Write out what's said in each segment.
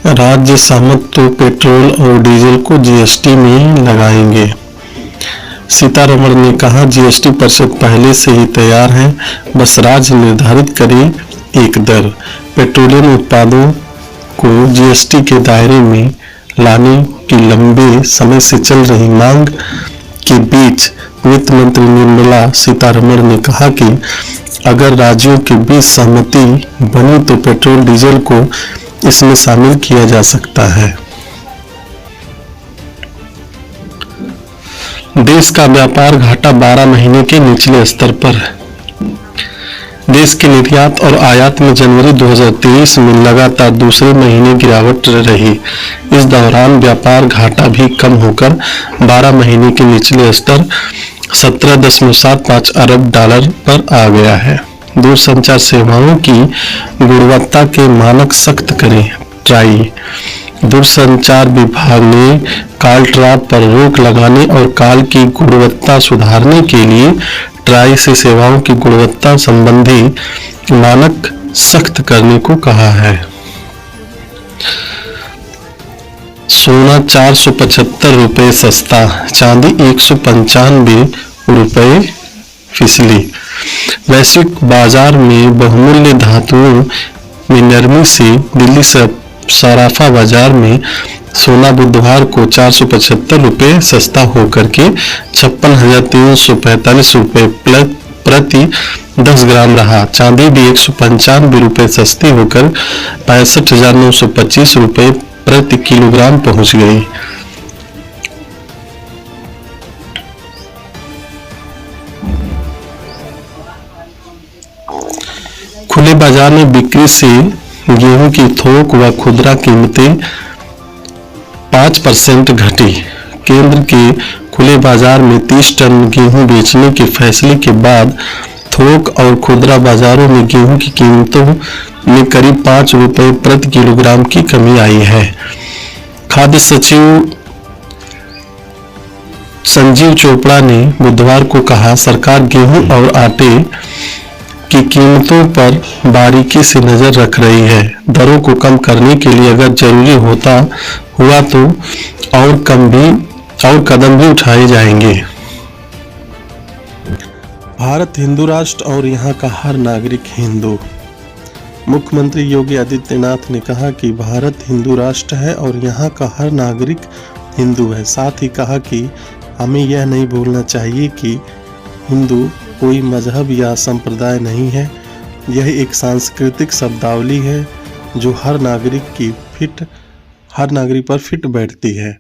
राज्य सहमत तो पेट्रोल और डीजल को जीएसटी में लगाएंगे। सीतारमण ने कहा, जीएसटी परिषद पहले से ही तैयार है, बस राज्य निर्धारित करे एक दर। पेट्रोलियम उत्पादों को जीएसटी के दायरे में लाने की लंबे समय से चल रही मांग के बीच वित्त मंत्री निर्मला सीतारमण ने कहा कि अगर राज्यों के बीच सहमति बनी तो पेट्रोल डीजल को इसमें शामिल किया जा सकता है। देश का व्यापार घाटा 12 महीने के निचले स्तर पर। देश के निर्यात और आयात में जनवरी 2023 में लगातार दूसरे महीने गिरावट रही। इस दौरान व्यापार घाटा भी कम होकर 12 महीने के निचले स्तर 17.75 अरब डॉलर पर आ गया है। दूरसंचार सेवाओं की गुणवत्ता के मानक सख्त करें। ट्राई। दूरसंचार विभाग ने कॉलड्रॉप पर रोक लगाने और कॉल की गुणवत्ता सुधारने के लिए ट्राई से सेवाओं की गुणवत्ता संबंधी मानक सख्त करने को कहा है। सोना 475 रुपये सस्ता, चांदी 195 रुपये फिसली। वैश्विक बाजार में बहुमूल्य धातुओं में नरमी से दिल्ली सराफा बाजार में सोना बुधवार को 475 रुपये सस्ता होकर के 56,345 रुपये प्रति 10 ग्राम रहा। चांदी भी 195 रुपये सस्ती होकर 65,925 रुपये प्रति किलोग्राम पहुंच गई। खुले बाजार में बिक्री से गेहूं की थोक व खुदरा कीमतें 5% घटी। केंद्र के खुले बाजार में 30 टन गेहूं बेचने के फैसले के बाद थोक और खुदरा बाजारों में गेहूं की कीमतों में करीब 5 रुपये प्रति किलोग्राम की कमी आई है। खाद्य सचिव संजीव चोपड़ा ने बुधवार को कहा, सरकार गेहूं और आटे की कीमतों पर बारीकी से नजर रख रही है। दरों को कम करने के लिए अगर जरूरी हुआ तो और कदम भी उठाए जाएंगे। भारत हिंदू राष्ट्र और यहाँ का हर नागरिक हिंदू। मुख्यमंत्री योगी आदित्यनाथ ने कहा कि भारत हिंदू राष्ट्र है और यहाँ का हर नागरिक हिंदू है। साथ ही कहा कि हमें यह नहीं भूलना चाहिए कि हिंदू कोई मजहब या संप्रदाय नहीं है। यह एक सांस्कृतिक शब्दावली है जो हर नागरिक पर फिट बैठती है।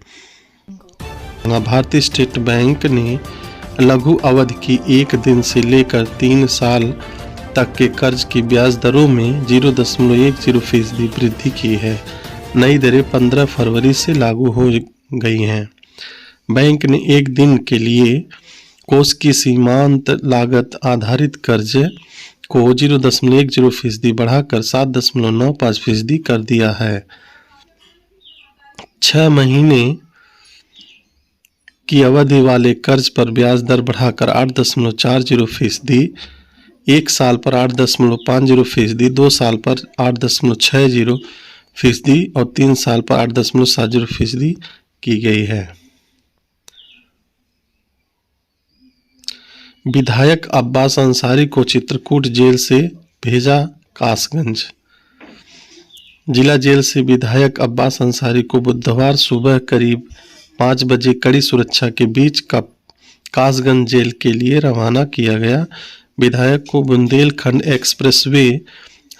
भारतीय स्टेट बैंक ने लघु अवधि की 1 दिन से लेकर 3 साल तक के कर्ज की ब्याज दरों में 0.10% वृद्धि की है। नई दरें 15 फरवरी से लागू हो गई हैं। बैंक ने 1 दिन के लिए कोष की सीमांत लागत आधारित कर्ज को 0.10% बढ़ाकर 7.95% कर दिया है। 6 महीने की अवधि वाले कर्ज पर ब्याज दर बढ़ाकर 8.40%, 1 साल पर 8.50%, 2 साल पर 8.60% और 3 साल पर 8.70% की गई है। विधायक अब्बास अंसारी को चित्रकूट जेल से भेजा कासगंज। जिला जेल से विधायक अब्बास अंसारी को बुधवार सुबह करीब 5 बजे कड़ी सुरक्षा के बीच कासगंज जेल के लिए रवाना किया गया। विधायक को बुंदेलखंड एक्सप्रेसवे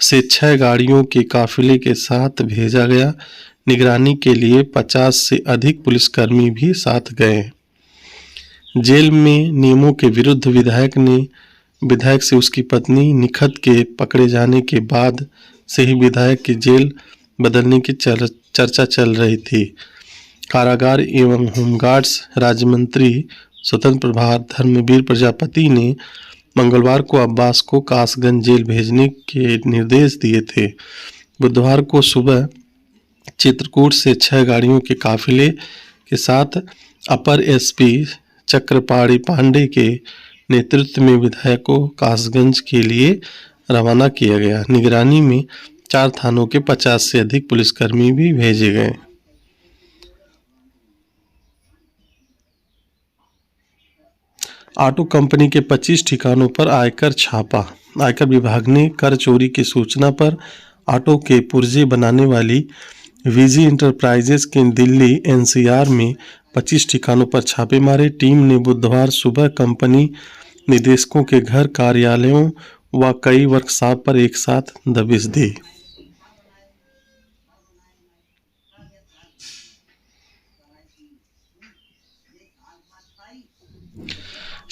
से 6 गाड़ियों के काफिले के साथ भेजा गया। निगरानी के लिए 50 से अधिक पुलिसकर्मी भी साथ गए। जेल में नियमों के विरुद्ध विधायक से उसकी पत्नी निखत के पकड़े जाने के बाद से ही विधायक की जेल बदलने की चर्चा चल रही थी। कारागार एवं होमगार्ड्स राज्य मंत्री स्वतंत्र प्रभार धर्मवीर प्रजापति ने मंगलवार को अब्बास को कासगंज जेल भेजने के निर्देश दिए थे। बुधवार को सुबह चित्रकूट से 6 गाड़ियों के काफिले के साथ अपर एसपी चक्रपाणी पांडे के नेतृत्व में विधायक को कासगंज के लिए रवाना किया गया। निगरानी में 4 थानों के 50 से अधिक पुलिसकर्मी भी भेजे गए। ऑटो कंपनी के 25 ठिकानों पर आयकर छापा। आयकर विभाग ने कर चोरी की सूचना पर ऑटो के पुर्जे बनाने वाली वीजी इंटरप्राइजेज के दिल्ली एनसीआर में 25 ठिकानों पर छापे मारे। टीम ने बुधवार सुबह कंपनी निदेशकों के घर, कार्यालयों व कई वर्कशॉप पर एक साथ दबिश दी।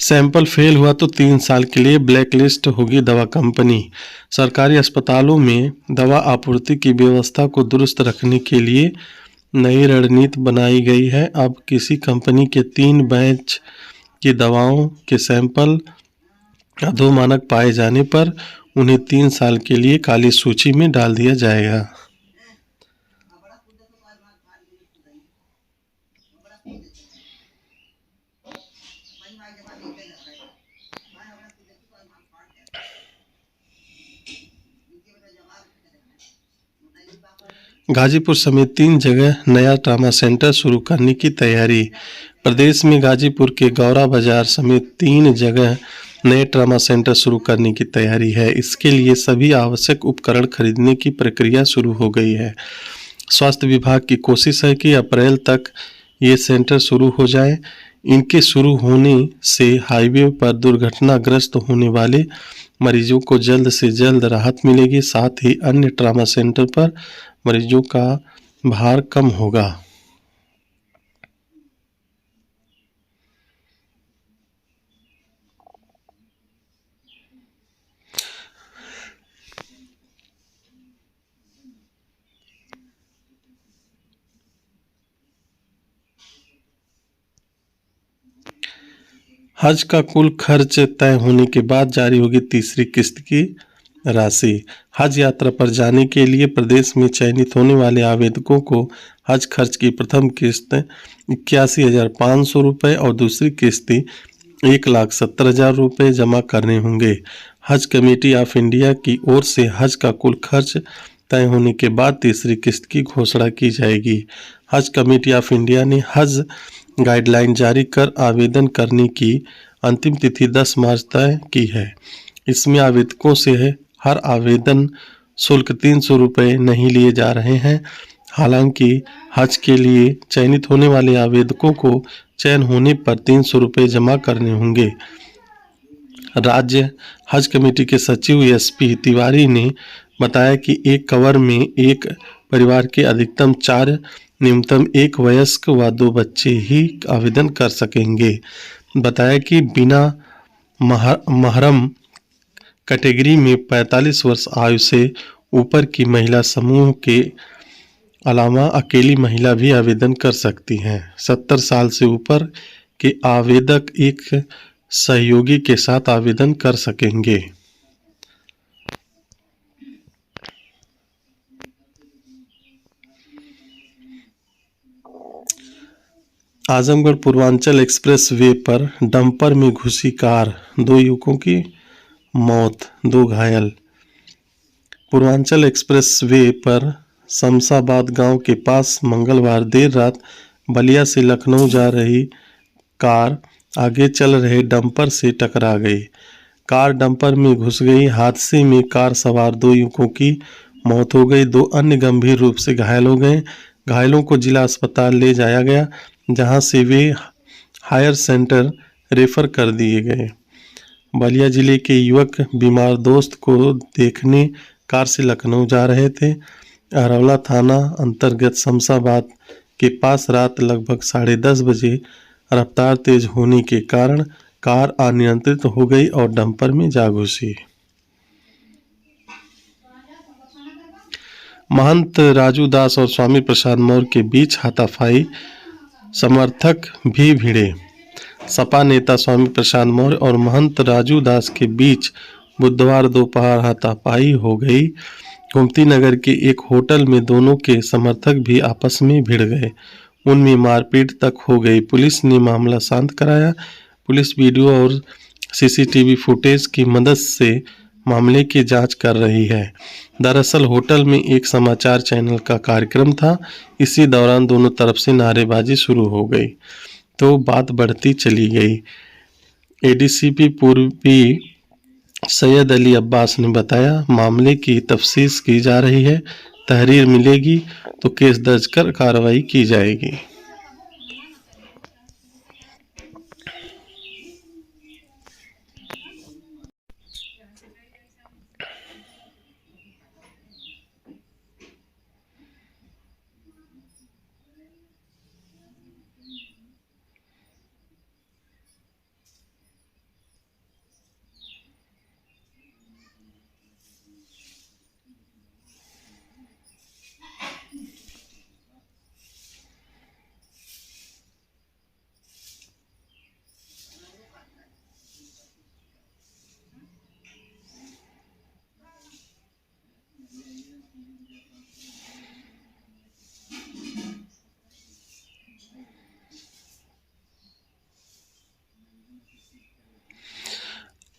सैंपल फेल हुआ तो 3 साल के लिए ब्लैकलिस्ट होगी दवा कंपनी। सरकारी अस्पतालों में दवा आपूर्ति की व्यवस्था को दुरुस्त रखने के लिए नई रणनीति बनाई गई है। अब किसी कंपनी के 3 बैच की दवाओं के सैंपल अधोमानक पाए जाने पर उन्हें 3 साल के लिए काली सूची में डाल दिया जाएगा। गाजीपुर समेत 3 जगह नया ट्रामा सेंटर शुरू करने की तैयारी। प्रदेश में गाजीपुर के गौरा बाजार समेत 3 जगह नए ट्रामा सेंटर शुरू करने की तैयारी है। इसके लिए सभी आवश्यक उपकरण खरीदने की प्रक्रिया शुरू हो गई है। स्वास्थ्य विभाग की कोशिश है कि अप्रैल तक ये सेंटर शुरू हो जाए। इनके शुरू होने से हाईवे पर दुर्घटनाग्रस्त होने वाले मरीजों को जल्द से जल्द राहत मिलेगी। साथ ही अन्य ट्रामा सेंटर पर मरीजों का भार कम होगा। हज का कुल खर्च तय होने के बाद जारी होगी तीसरी किस्त की राशि। हज यात्रा पर जाने के लिए प्रदेश में चयनित होने वाले आवेदकों को हज खर्च की प्रथम किस्त 81,500 रुपये और दूसरी किस्त 1,70,000 रुपये जमा करने होंगे। हज कमेटी ऑफ इंडिया की ओर से हज का कुल खर्च तय होने के बाद तीसरी किस्त की घोषणा की जाएगी। हज कमेटी ऑफ इंडिया ने हज गाइडलाइन जारी कर आवेदन करने की अंतिम तिथि 10 मार्च तय की है। इसमें आवेदकों से हर आवेदन शुल्क 300 रुपये नहीं लिए जा रहे हैं। हालांकि हज के लिए चयनित होने वाले आवेदकों को चयन होने पर 300 रुपये जमा करने होंगे। राज्य हज कमेटी के सचिव एसपी तिवारी ने बताया कि एक कवर में एक परिवार के अधिकतम 4, न्यूनतम 1 वयस्क व 2 बच्चे ही आवेदन कर सकेंगे। बताया कि बिना महरम कैटेगरी में 45 वर्ष आयु से ऊपर की महिला समूह के अलावा अकेली महिला भी आवेदन कर सकती हैं। 70 साल से ऊपर के आवेदक एक सहयोगी के साथ आवेदन कर सकेंगे। आजमगढ़ पूर्वांचल एक्सप्रेस वे पर डंपर में घुसी कार, 2 युवकों की मौत, 2 घायल। पूर्वांचल एक्सप्रेस वे पर शमशाबाद गांव के पास मंगलवार देर रात बलिया से लखनऊ जा रही कार आगे चल रहे डंपर से टकरा गई। कार डंपर में घुस गई। हादसे में कार सवार 2 युवकों की मौत हो गई। 2 अन्य गंभीर रूप से घायल हो गए। घायलों को जिला अस्पताल ले जाया गया, जहां से वे हायर सेंटर रेफर कर दिए गए। बलिया जिले के युवक बीमार दोस्त को देखने कार से लखनऊ जा रहे थे। अरवला थाना अंतर्गत शमशाबाद के पास रात लगभग 10:30 बजे रफ्तार तेज होने के कारण कार अनियंत्रित हो गई और डंपर में जा घुसी। महंत राजू दास और स्वामी प्रसाद मौर्य के बीच हाथापाई, समर्थक भी भिड़े। सपा नेता स्वामी प्रसाद मौर्य और महंत राजू दास के बीच बुधवार दोपहर हाथापाई हो गई। गोमती नगर के एक होटल में दोनों के समर्थक भी आपस में भिड़ गए। उनमें मारपीट तक हो गई। पुलिस ने मामला शांत कराया। पुलिस वीडियो और सीसीटीवी फुटेज की मदद से मामले की जांच कर रही है। दरअसल होटल में एक समाचार चैनल का कार्यक्रम था। इसी दौरान दोनों तरफ से नारेबाजी शुरू हो गई तो बात बढ़ती चली गई। एडीसीपी पूर्वी सैयद अली अब्बास ने बताया, मामले की तफ्तीश की जा रही है। तहरीर मिलेगी तो केस दर्ज कर कार्रवाई की जाएगी।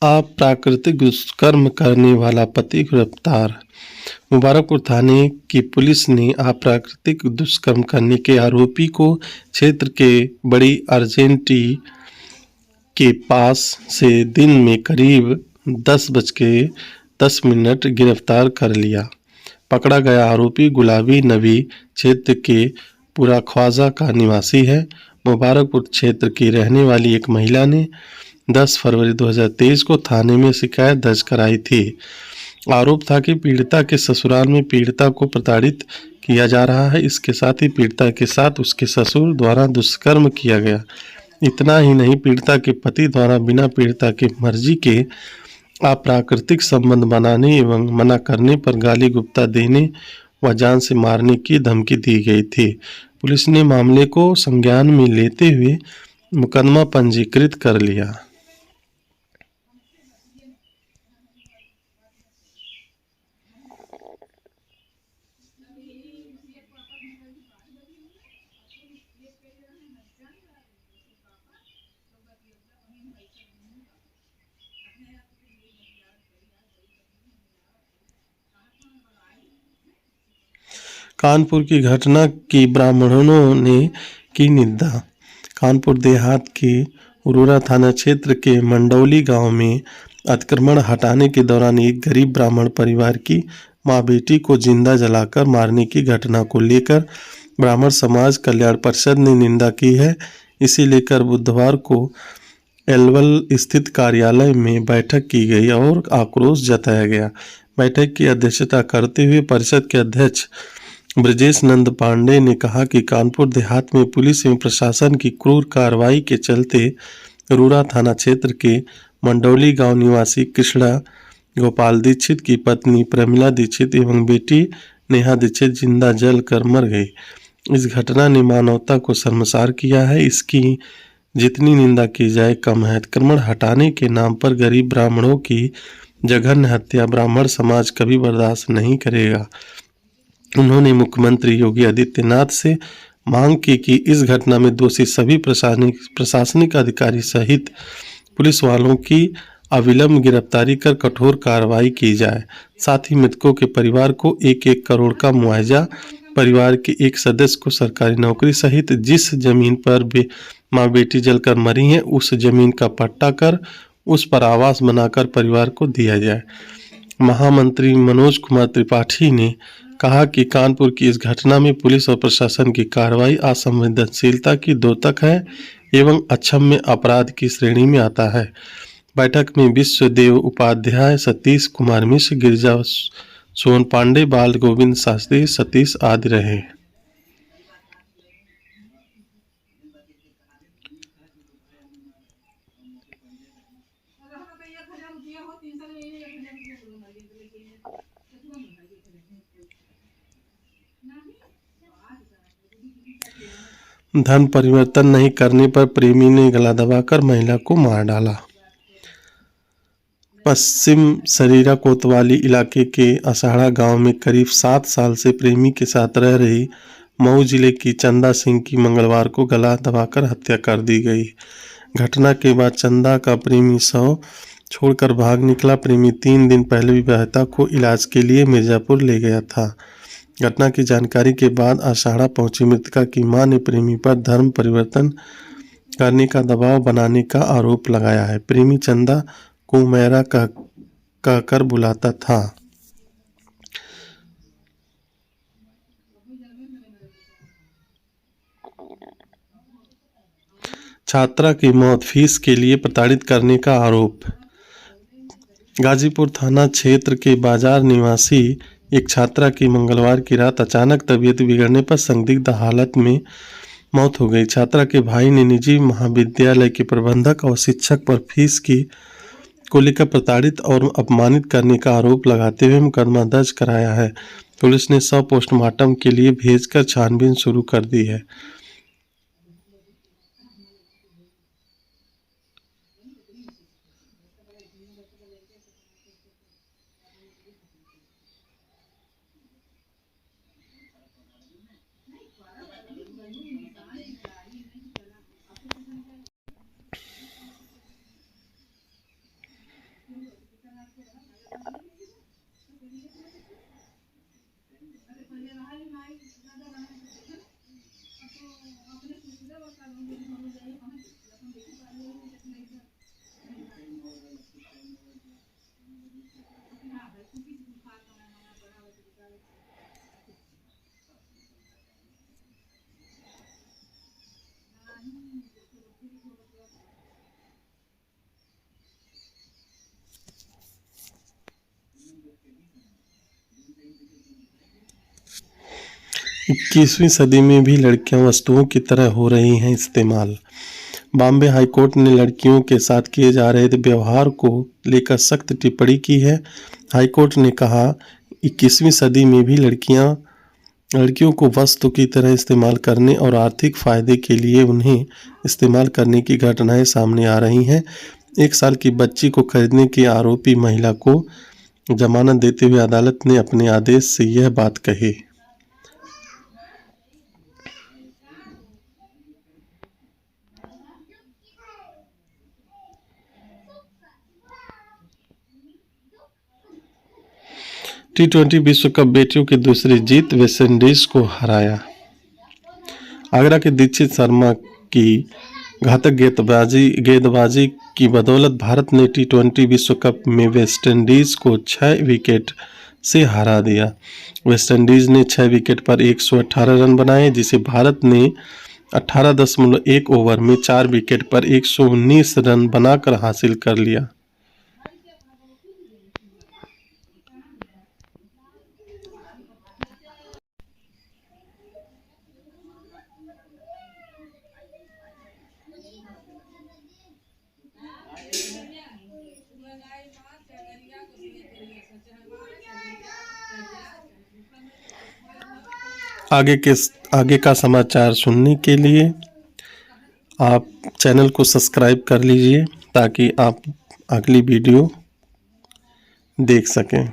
अप्राकृतिक दुष्कर्म करने वाला पति गिरफ्तार। मुबारकपुर थाने की पुलिस ने अप्राकृतिक दुष्कर्म करने के आरोपी को क्षेत्र के बड़ी अर्जेंटी के पास से दिन में करीब 10:10 गिरफ्तार कर लिया। पकड़ा गया आरोपी गुलाबी नबी क्षेत्र के पूरा ख्वाजा का निवासी है। मुबारकपुर क्षेत्र की रहने वाली एक महिला ने 10 फरवरी 2023 को थाने में शिकायत दर्ज कराई थी। आरोप था कि पीड़िता के ससुराल में पीड़िता को प्रताड़ित किया जा रहा है। इसके साथ ही पीड़िता के साथ उसके ससुर द्वारा दुष्कर्म किया गया। इतना ही नहीं, पीड़िता के पति द्वारा बिना पीड़िता की मर्जी के अप्राकृतिक संबंध बनाने एवं मना करने पर गाली गुप्ता देने व जान से मारने की धमकी दी गई थी। पुलिस ने मामले को संज्ञान में लेते हुए मुकदमा पंजीकृत कर लिया। कानपुर की घटना की ब्राह्मणों ने की निंदा। कानपुर देहात के उरोरा थाना क्षेत्र के मंडौली गांव में अतिक्रमण हटाने के दौरान एक गरीब ब्राह्मण परिवार की मां बेटी को जिंदा जलाकर मारने की घटना को लेकर ब्राह्मण समाज कल्याण परिषद ने निंदा की है। इसे लेकर बुधवार को एलवल स्थित कार्यालय में बैठक की गई और आक्रोश जताया गया। बैठक की अध्यक्षता करते हुए परिषद के अध्यक्ष ब्रजेश नंद पांडे ने कहा कि कानपुर देहात में पुलिस एवं प्रशासन की क्रूर कार्रवाई के चलते रूरा थाना क्षेत्र के मंडौली गांव निवासी कृष्णा गोपाल दीक्षित की पत्नी प्रमिला दीक्षित एवं बेटी नेहा दीक्षित जिंदा जल कर मर गई। इस घटना ने मानवता को शर्मसार किया है। इसकी जितनी निंदा की जाए कम है। अतिक्रमण हटाने के नाम पर गरीब ब्राह्मणों की जघन्य हत्या ब्राह्मण समाज कभी बर्दाश्त नहीं करेगा। उन्होंने मुख्यमंत्री योगी आदित्यनाथ से मांग की कि इस घटना में दोषी सभी प्रशासनिक अधिकारी सहित पुलिस वालों की अविलंब गिरफ्तारी कर कठोर कार्रवाई की जाए। साथ ही मृतकों के परिवार को 1-1 करोड़ का मुआवजा, परिवार के एक सदस्य को सरकारी नौकरी सहित जिस जमीन पर मां बेटी जलकर मरी है उस जमीन का पट्टा कर उस पर आवास बनाकर परिवार को दिया जाए। महामंत्री मनोज कुमार त्रिपाठी ने कहा कि कानपुर की इस घटना में पुलिस और प्रशासन की कार्रवाई असंवेदनशीलता की द्योतक है एवं अक्षम्य अपराध की श्रेणी में आता है। बैठक में विश्वदेव उपाध्याय, सतीश कुमार मिश्र, गिरिजा सोन पांडे, बाल गोविंद शास्त्री, सतीश आदि रहे। धर्म परिवर्तन नहीं करने पर प्रेमी ने गला दबाकर महिला को मार डाला। पश्चिम सरीरा कोतवाली इलाके के असाड़ा गांव में करीब 7 साल से प्रेमी के साथ रह रही मऊ जिले की चंदा सिंह की मंगलवार को गला दबाकर हत्या कर दी गई। घटना के बाद चंदा का प्रेमी शव छोड़कर भाग निकला। प्रेमी 3 दिन पहले विवाहिता को इलाज के लिए मिर्जापुर ले गया था। घटना की जानकारी के बाद आषाढ़ा पहुंची मृतका की मां ने प्रेमी पर धर्म परिवर्तन करने का दबाव बनाने का आरोप लगाया है। प्रेमी चंदा को मैरा कहकर बुलाता था। छात्रा की मौत, फीस के लिए प्रताड़ित करने का आरोप। गाजीपुर थाना क्षेत्र के बाजार निवासी एक छात्रा की मंगलवार की रात अचानक तबीयत बिगड़ने पर संदिग्ध हालत में मौत हो गई। छात्रा के भाई ने निजी महाविद्यालय के प्रबंधक और शिक्षक पर फीस को लेकर प्रताड़ित और अपमानित करने का आरोप लगाते हुए मुकदमा दर्ज कराया है। पुलिस ने शव पोस्टमार्टम के लिए भेजकर छानबीन शुरू कर दी है। इक्कीसवीं सदी में भी लड़कियां वस्तुओं की तरह हो रही हैं इस्तेमाल। बॉम्बे हाईकोर्ट ने लड़कियों के साथ किए जा रहे व्यवहार को लेकर सख्त टिप्पणी की है। हाईकोर्ट ने कहा, 21वीं सदी में भी लड़कियों को वस्तु की तरह इस्तेमाल करने और आर्थिक फायदे के लिए उन्हें इस्तेमाल करने की घटनाएं सामने आ रही हैं। 1 साल की बच्ची को खरीदने की आरोपी महिला को जमानत देते हुए अदालत ने अपने आदेश से यह बात कही। T20 विश्व कप बेटियों की दूसरी जीत, वेस्टइंडीज को हराया। आगरा के दीक्षित शर्मा की घातक गेंदबाजी की बदौलत भारत ने T20 विश्व कप में वेस्टइंडीज को 6 विकेट से हरा दिया। वेस्टइंडीज ने 6 विकेट पर 118 रन बनाए, जिसे भारत ने 18.1 ओवर में 4 विकेट पर 119 रन बनाकर हासिल कर लिया। आगे का समाचार सुनने के लिए आप चैनल को सब्सक्राइब कर लीजिए ताकि आप अगली वीडियो देख सकें।